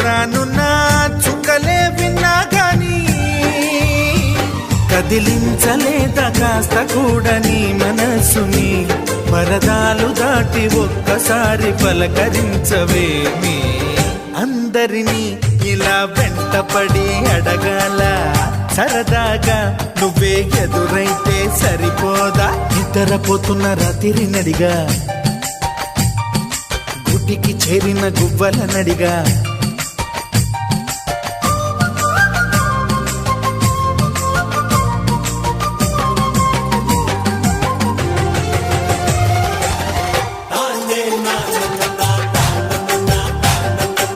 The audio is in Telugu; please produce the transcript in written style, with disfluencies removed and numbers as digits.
రానున్న చుక్కలే విన్నా గాని కదిలించలేదా కాస్త కూడా నీ మనసుని పరదాలు దాటి ఒక్కసారి పలకరించవేమి అందరినీ ఇలా వెంటపడి అడగాల సరదాగా నువ్వే ఎదురైతే సరిపోదా నిద్రపోతున్న రాత్రి నడిగా గుటికి చేరిన గువ్వల నడిగా